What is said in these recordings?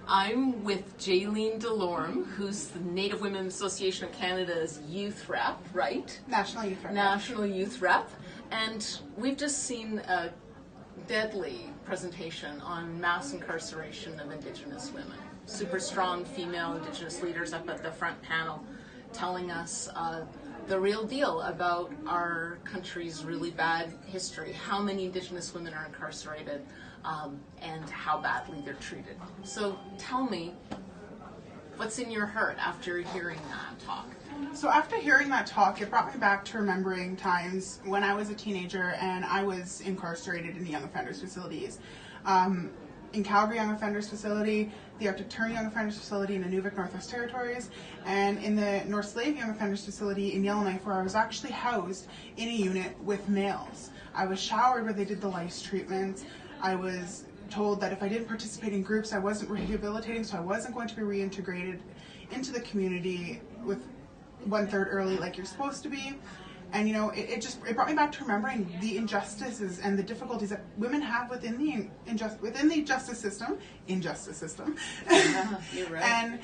I'm with Jaylene Delorme, who's the Native Women Association of Canada's youth rep, right? National youth rep. National youth rep. And we've just seen a deadly presentation on mass incarceration of Indigenous women. Super strong female Indigenous leaders up at the front panel telling us the real deal about our country's really bad history, how many Indigenous women are incarcerated, and how badly they're treated. So tell me, what's in your heart after hearing that talk? So after hearing that talk, it brought me back to remembering times when I was a teenager and I was incarcerated in the Young Offenders Facilities. In Calgary Young Offenders Facility, the Arctic Tern Young Offenders Facility in Nunavut, Northwest Territories, and in the North Slave Young Offenders Facility in Yellowknife, where I was actually housed in a unit with males. I was showered where they did the lice treatments. I was told that if I didn't participate in groups, I wasn't rehabilitating, so I wasn't going to be reintegrated into the community with 1/3 early like you're supposed to be. And you know, it brought me back to remembering the injustices and the difficulties that women have within the justice system. Yeah, you're right. And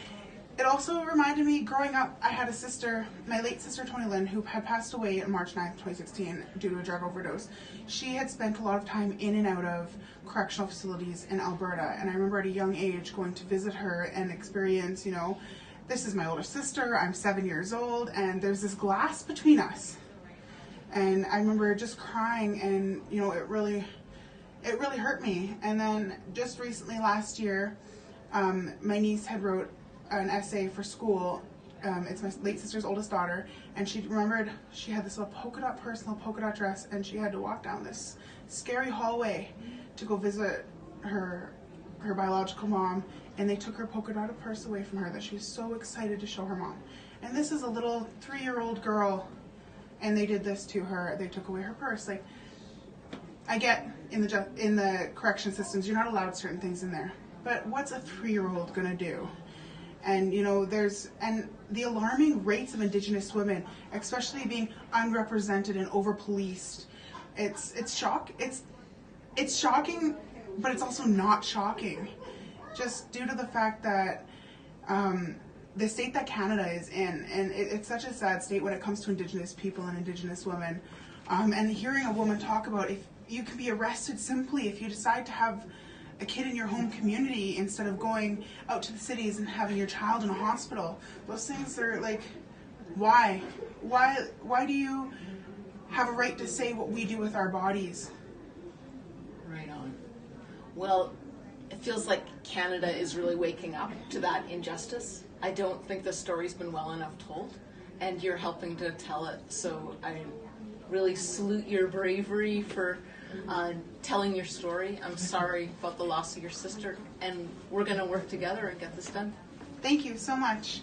it also reminded me, growing up, I had a sister, my late sister Tony Lynn, who had passed away on March 9th, 2016 due to a drug overdose. She had spent a lot of time in and out of correctional facilities in Alberta, and I remember at a young age going to visit her and experience, you know, this is my older sister, I'm 7 years old, and there's this glass between us. And I remember just crying, and you know, it really hurt me. And then just recently, last year, my niece had wrote an essay for school. It's my late sister's oldest daughter, and she remembered she had this little polka dot purse, little polka dot dress, and she had to walk down this scary hallway to go visit her biological mom, and they took her polka dot purse away from her that she was so excited to show her mom. And this is a little 3-year-old girl, and they did this to her. They took away her purse. Like, I get in the correction systems, you're not allowed certain things in there, but what's a 3-year-old gonna do? And you know, and the alarming rates of Indigenous women, especially being unrepresented and over-policed. It's shocking, but it's also not shocking, just due to the fact that the state that Canada is in, and it's such a sad state when it comes to Indigenous people and Indigenous women. And hearing a woman talk about if you can be arrested simply if you decide to have a kid in your home community instead of going out to the cities and having your child in a hospital. Those things are like, why? Why do you have a right to say what we do with our bodies? Right on. Well, it feels like Canada is really waking up to that injustice. I don't think the story's been well enough told, and you're helping to tell it. So I really salute your bravery for telling your story. I'm sorry about the loss of your sister, and we're going to work together and get this done. Thank you so much.